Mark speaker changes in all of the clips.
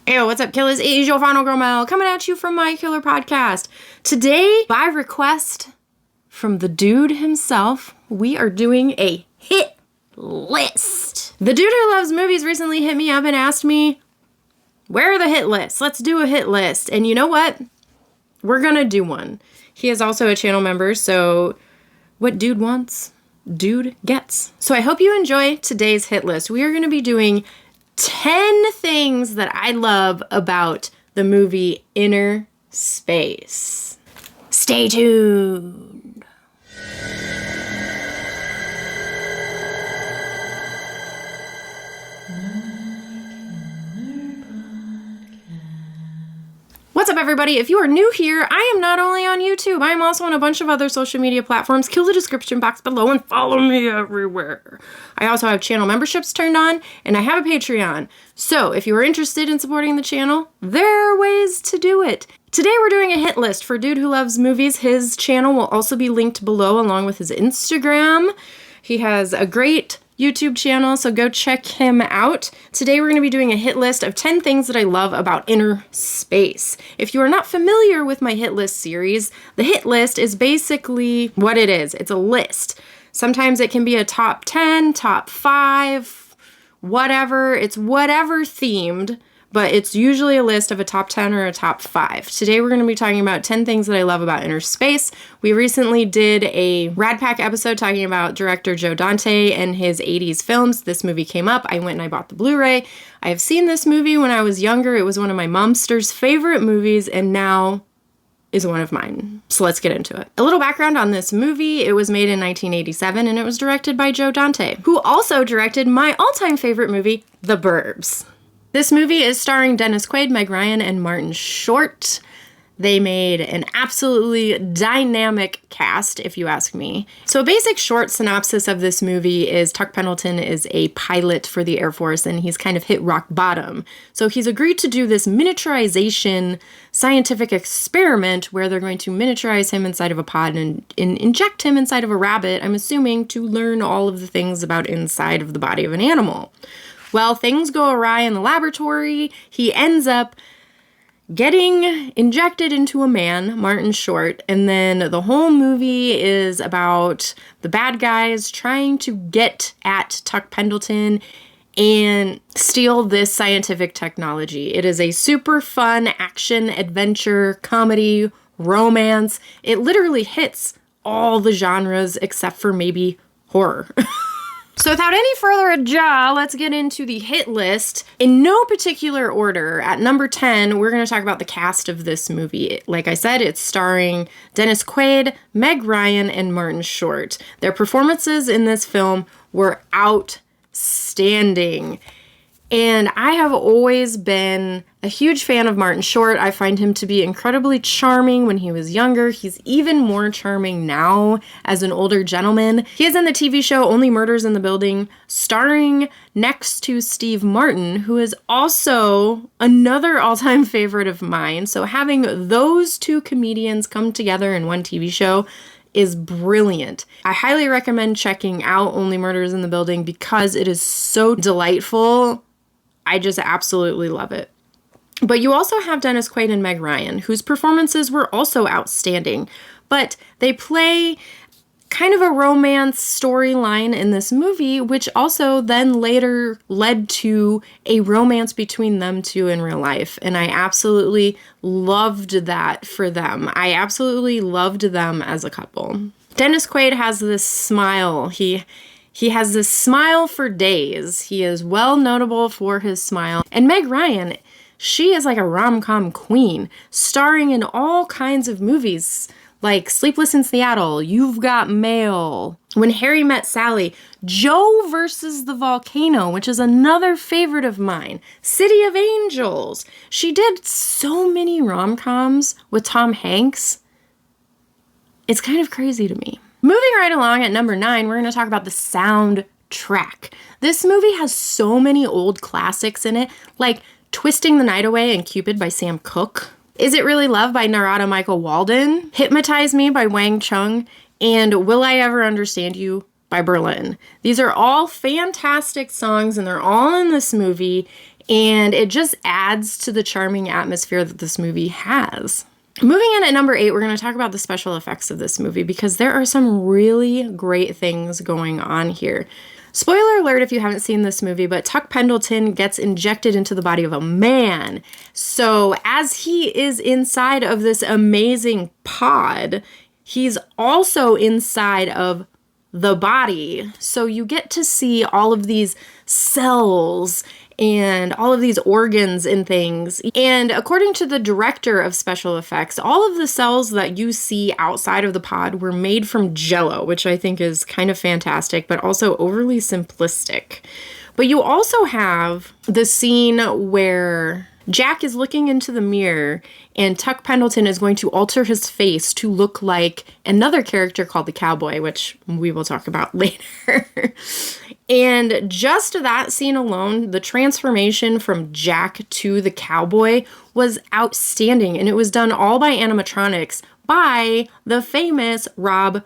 Speaker 1: Hey, what's up, Killas? It is your final girl Mel coming at you from my killer podcast. Today, by request from the dude himself, we are doing a hit list. The dude who loves movies recently hit me up and asked me, where are the hit lists? Let's do a hit list. And you know what? We're gonna do one. He is also a channel member, so what dude wants, dude gets. So I hope you enjoy today's hit list. We are gonna be doing 10 things that I love about the movie Innerspace. Stay tuned. What's up, everybody? If you are new here, I am not only on YouTube, I am also on a bunch of other social media platforms. Kill the description box below and follow me everywhere. I also have channel memberships turned on, and I have a Patreon. So if you are interested in supporting the channel, there are ways to do it. Today we're doing a hit list for Dude Who Loves Movies. His channel will also be linked below along with his Instagram. He has a great YouTube channel, so go check him out. Today we're going to be doing a hit list of 10 things that I love about Innerspace. If you are not familiar with my hit list series, the hit list is basically what it is. It's a list. Sometimes it can be a top 10, top 5, whatever. It's whatever themed, but it's usually a list of a top 10 or a top 5. Today we're going to be talking about 10 things that I love about Innerspace. We recently did a Rad Pack episode talking about director Joe Dante and his 80s films. This movie came up. I went and I bought the Blu-ray. I have seen this movie when I was younger. It was one of my momster's favorite movies, and now is one of mine. So let's get into it. A little background on this movie. It was made in 1987 and it was directed by Joe Dante, who also directed my all-time favorite movie, The Burbs. This movie is starring Dennis Quaid, Meg Ryan, and Martin Short. They made an absolutely dynamic cast, if you ask me. So a basic short synopsis of this movie is Tuck Pendleton is a pilot for the Air Force, and he's kind of hit rock bottom. So he's agreed to do this miniaturization scientific experiment where they're going to miniaturize him inside of a pod and inject him inside of a rabbit, I'm assuming, to learn all of the things about inside of the body of an animal. Well, things go awry in the laboratory. He ends up getting injected into a man, Martin Short, and then the whole movie is about the bad guys trying to get at Tuck Pendleton and steal this scientific technology. It is a super fun action, adventure, comedy, romance. It literally hits all the genres except for maybe horror. So without any further ado, let's get into the hit list. In no particular order, at number 10, we're going to talk about the cast of this movie. Like I said, it's starring Dennis Quaid, Meg Ryan, and Martin Short. Their performances in this film were outstanding. And I have always been a huge fan of Martin Short. I find him to be incredibly charming when he was younger. He's even more charming now as an older gentleman. He is in the TV show Only Murders in the Building, starring next to Steve Martin, who is also another all-time favorite of mine. So having those two comedians come together in one TV show is brilliant. I highly recommend checking out Only Murders in the Building because it is so delightful. I just absolutely love it. But you also have Dennis Quaid and Meg Ryan, whose performances were also outstanding. But they play kind of a romance storyline in this movie, which also then later led to a romance between them two in real life. And I absolutely loved that for them. I absolutely loved them as a couple. Dennis Quaid has this smile. He has this smile for days. He is well notable for his smile. And Meg Ryan, she is like a rom-com queen, starring in all kinds of movies like Sleepless in Seattle, You've Got Mail, When Harry Met Sally, Joe versus the Volcano, which is another favorite of mine, City of Angels. She did so many rom-coms with Tom Hanks. It's kind of crazy to me. Moving right along at number 9, we're going to talk about the soundtrack. This movie has so many old classics in it, like Twisting the Night Away and Cupid by Sam Cooke, Is It Really Love by Narada Michael Walden, Hypnotize Me by Wang Chung, and Will I Ever Understand You by Berlin. These are all fantastic songs and they're all in this movie, And it just adds to the charming atmosphere that this movie has. Moving in at number 8, we're going to talk about the special effects of this movie because there are some really great things going on here. Spoiler alert if you haven't seen this movie, but Tuck Pendleton gets injected into the body of a man. So as he is inside of this amazing pod, he's also inside of the body. So you get to see all of these cells and all of these organs and things. And according to the director of special effects, all of the cells that you see outside of the pod were made from Jell-O, which I think is kind of fantastic, but also overly simplistic. But you also have the scene where Jack is looking into the mirror and Tuck Pendleton is going to alter his face to look like another character called the Cowboy, which we will talk about later. And just that scene alone, the transformation from Jack to the Cowboy was outstanding. And it was done all by animatronics by the famous Rob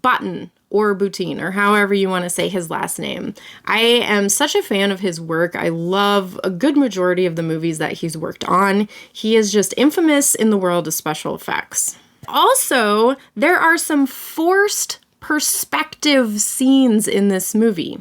Speaker 1: Bottin, or Boutin, or however you want to say his last name. I am such a fan of his work. I love a good majority of the movies that he's worked on. He is just infamous in the world of special effects. Also, there are some forced perspective scenes in this movie,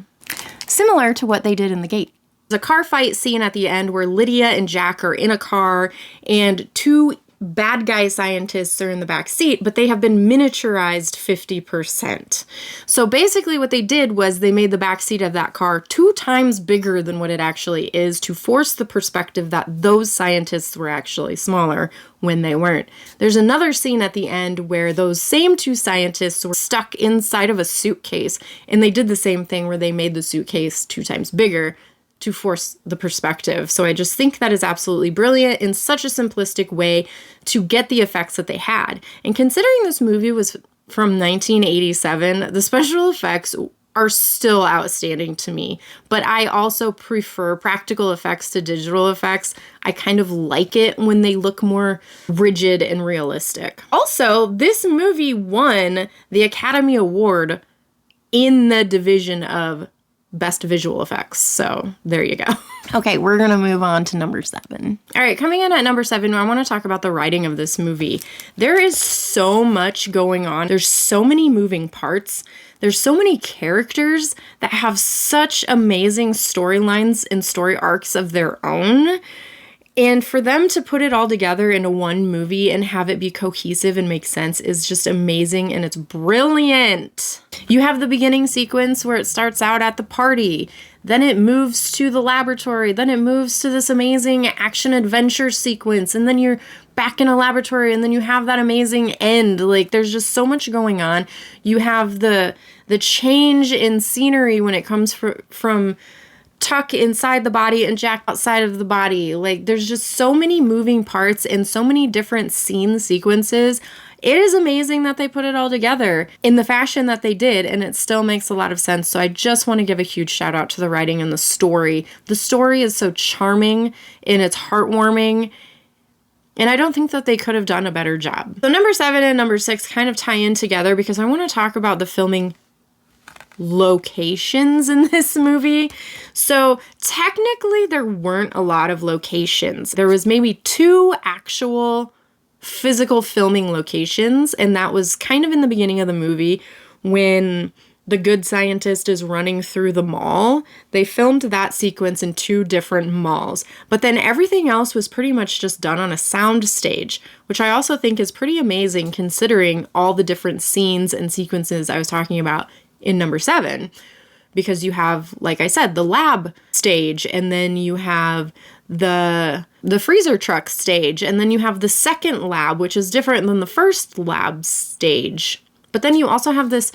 Speaker 1: similar to what they did in The Gate. There's a car fight scene at the end where Lydia and Jack are in a car and two bad guy scientists are in the back seat, but they have been miniaturized 50%. So basically what they did was they made the back seat of that car 2 times bigger than what it actually is to force the perspective that those scientists were actually smaller when they weren't. There's another scene at the end where those same 2 scientists were stuck inside of a suitcase, and they did the same thing where they made the suitcase 2 times bigger to force the perspective. So I just think that is absolutely brilliant in such a simplistic way to get the effects that they had. And considering this movie was from 1987, the special effects are still outstanding to me. But I also prefer practical effects to digital effects. I kind of like it when they look more rigid and realistic. Also, this movie won the Academy Award in the division of Best Visual Effects. So there you go. Okay, we're going to move on to number 7. All right, coming in at number 7, I want to talk about the writing of this movie. There is so much going on. There's so many moving parts. There's so many characters that have such amazing storylines and story arcs of their own. And for them to put it all together into one movie and have it be cohesive and make sense is just amazing, and it's brilliant. You have the beginning sequence where it starts out at the party, then it moves to the laboratory, then it moves to this amazing action-adventure sequence, and then you're back in a laboratory, and then you have that amazing end. Like, there's just so much going on. You have the change in scenery when it comes from Tuck inside the body and Jack outside of the body. Like, there's just so many moving parts and so many different scene sequences. It is amazing that they put it all together in the fashion that they did, and it still makes a lot of sense. So I just want to give a huge shout out to the writing and the story. The story is so charming and it's heartwarming, and I don't think that they could have done a better job. So number 7 and number 6 kind of tie in together because I want to talk about the filming locations in this movie. So technically there weren't a lot of locations. There was maybe 2 actual physical filming locations, and that was kind of in the beginning of the movie when the good scientist is running through the mall. They filmed that sequence in 2 different malls, but then everything else was pretty much just done on a sound stage, which I also think is pretty amazing considering all the different scenes and sequences I was talking about in number 7, because you have, like I said, the lab stage, and then you have the freezer truck stage, and then you have the second lab, which is different than the first lab stage. But then you also have this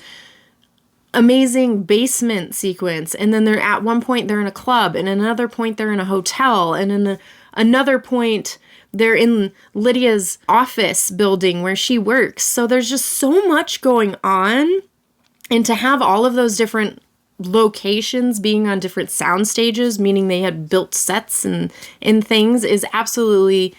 Speaker 1: amazing basement sequence, and then they're at one point they're in a club, and another point they're in a hotel, and in another point they're in Lydia's office building where she works. So there's just so much going on. And to have all of those different locations being on different sound stages, meaning they had built sets and things, is absolutely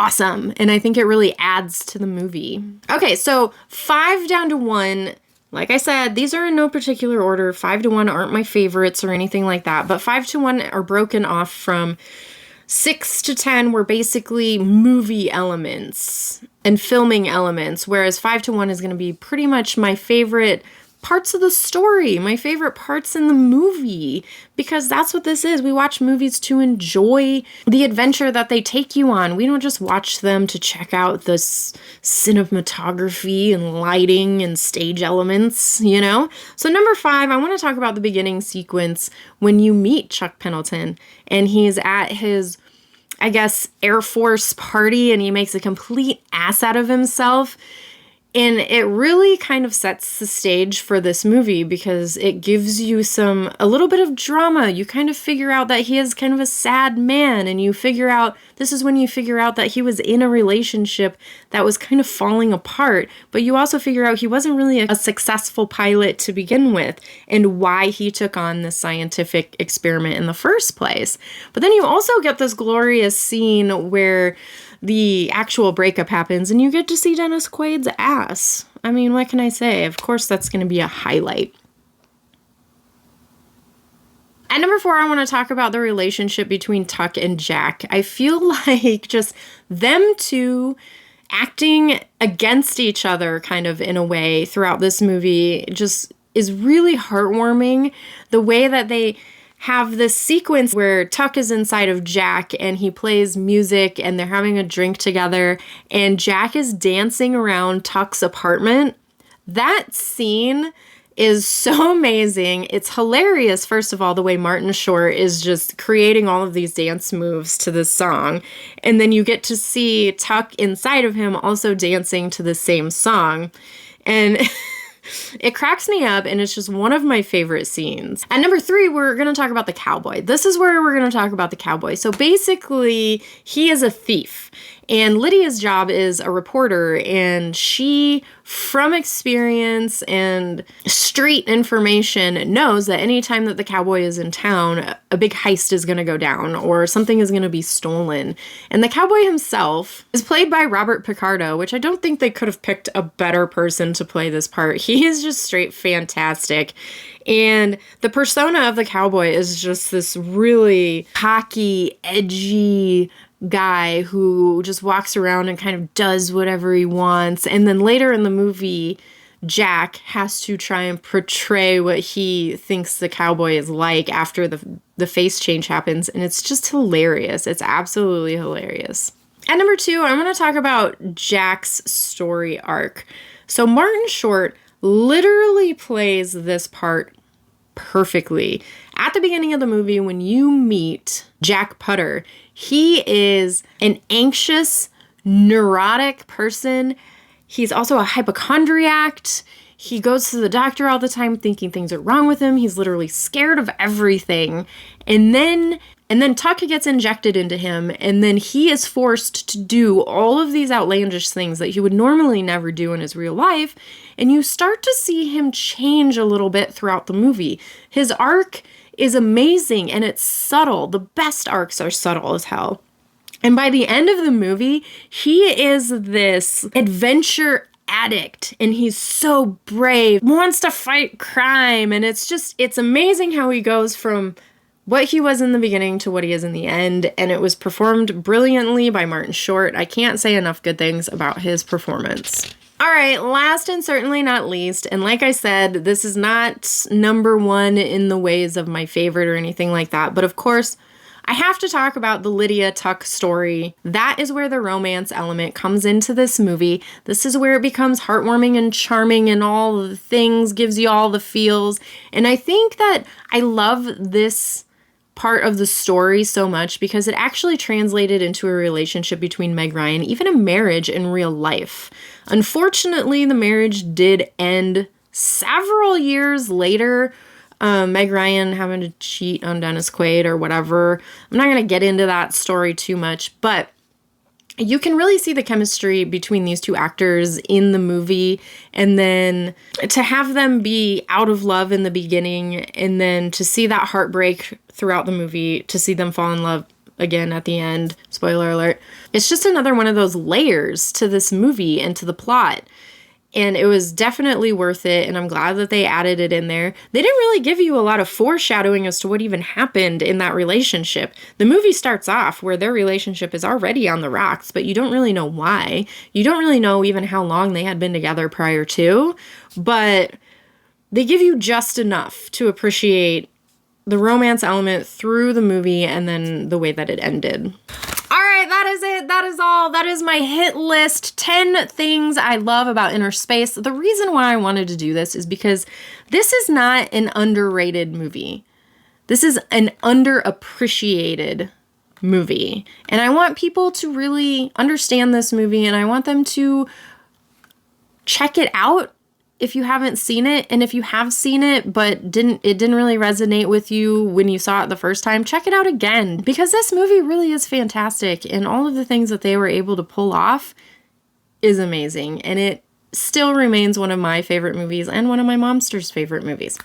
Speaker 1: awesome. And I think it really adds to the movie. Okay, so 5 down to 1. Like I said, these are in no particular order. 5 to 1 aren't my favorites or anything like that, but 5 to 1 are broken off from 6 to 10 were basically movie elements and filming elements, whereas 5 to 1 is going to be pretty much my favorite parts of the story, my favorite parts in the movie, because that's what this is. We watch movies to enjoy the adventure that they take you on. We don't just watch them to check out the cinematography and lighting and stage elements, you know? So number 5, I want to talk about the beginning sequence when you meet Chuck Pendleton and he's at his, I guess, Air Force party and he makes a complete ass out of himself. And it really kind of sets the stage for this movie because it gives you a little bit of drama. You kind of figure out that he is kind of a sad man, and this is when you figure out that he was in a relationship that was kind of falling apart, but you also figure out he wasn't really a successful pilot to begin with and why he took on this scientific experiment in the first place. But then you also get this glorious scene where the actual breakup happens and you get to see Dennis Quaid's ass. I mean, what can I say? Of course, that's going to be a highlight. At number 4, I want to talk about the relationship between Tuck and Jack. I feel like just them two acting against each other kind of in a way throughout this movie just is really heartwarming. The way that they have this sequence where Tuck is inside of Jack and he plays music and they're having a drink together and Jack is dancing around Tuck's apartment. That scene is so amazing. It's hilarious, first of all, the way Martin Short is just creating all of these dance moves to this song. And then you get to see Tuck inside of him also dancing to the same song. And it cracks me up, and it's just one of my favorite scenes. At number 3, we're going to talk about the cowboy. This is where we're going to talk about the cowboy. So basically, he is a thief, and Lydia's job is a reporter, and she, from experience and street information, knows that anytime that the cowboy is in town, a big heist is going to go down, or something is going to be stolen. And the cowboy himself is played by Robert Picardo, which I don't think they could have picked a better person to play this part. He is just straight fantastic. And the persona of the cowboy is just this really cocky, edgy guy who just walks around and kind of does whatever he wants. And then later in the movie, Jack has to try and portray what he thinks the cowboy is like after the face change happens. And it's just hilarious. It's absolutely hilarious. At number 2, I'm going to talk about Jack's story arc. So Martin Short literally plays this part perfectly. At the beginning of the movie, when you meet Jack Putter, he is an anxious, neurotic person. He's also a hypochondriac. He goes to the doctor all the time thinking things are wrong with him. He's literally scared of everything. And then Tuck gets injected into him, and then he is forced to do all of these outlandish things that he would normally never do in his real life. And you start to see him change a little bit throughout the movie. His arc is amazing, and it's subtle. The best arcs are subtle as hell. And by the end of the movie, he is this adventure addict, and he's so brave, wants to fight crime, and it's amazing how he goes from what he was in the beginning to what he is in the end, and it was performed brilliantly by Martin Short. I can't say enough good things about his performance. All right, last and certainly not least, and like I said, this is not number 1 in the ways of my favorite or anything like that, but of course, I have to talk about the Lydia Tuck story. That is where the romance element comes into this movie. This is where it becomes heartwarming and charming and all the things, gives you all the feels, and I think that I love this part of the story so much because it actually translated into a relationship between Meg Ryan, even a marriage in real life. Unfortunately, the marriage did end several years later. Meg Ryan having to cheat on Dennis Quaid or whatever. I'm not going to get into that story too much, but you can really see the chemistry between these two actors in the movie, and then to have them be out of love in the beginning and then to see that heartbreak throughout the movie, to see them fall in love again at the end, spoiler alert, it's just another one of those layers to this movie and to the plot. And it was definitely worth it, and I'm glad that they added it in there. They didn't really give you a lot of foreshadowing as to what even happened in that relationship. The movie starts off where their relationship is already on the rocks, but you don't really know why. You don't really know even how long they had been together prior to, but they give you just enough to appreciate the romance element through the movie and then the way that it ended. All right, that is it. That is all. That is my hit list. 10 things I love about Innerspace. The reason why I wanted to do this is because this is not an underrated movie. This is an underappreciated movie. And I want people to really understand this movie, and I want them to check it out if you haven't seen it. And if you have seen it but it didn't really resonate with you when you saw it the first time, check it out again, because this movie really is fantastic, and all of the things that they were able to pull off is amazing, and it still remains one of my favorite movies and one of my momster's favorite movies.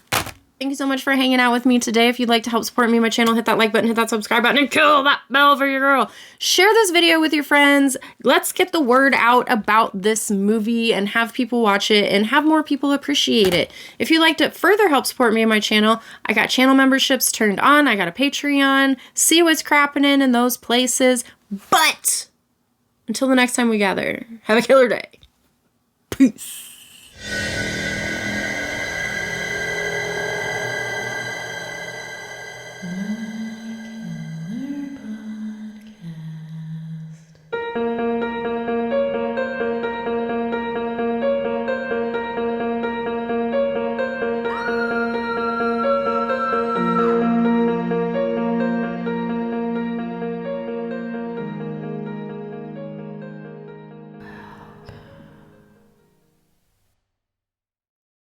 Speaker 1: Thank you so much for hanging out with me today. If you'd like to help support me and my channel, hit that like button, hit that subscribe button, and kill that bell for your girl. Share this video with your friends. Let's get the word out about this movie and have people watch it and have more people appreciate it. If you'd like to further help support me and my channel, I got channel memberships turned on. I got a Patreon. See what's crapping in those places. But until the next time we gather, have a killer day. Peace.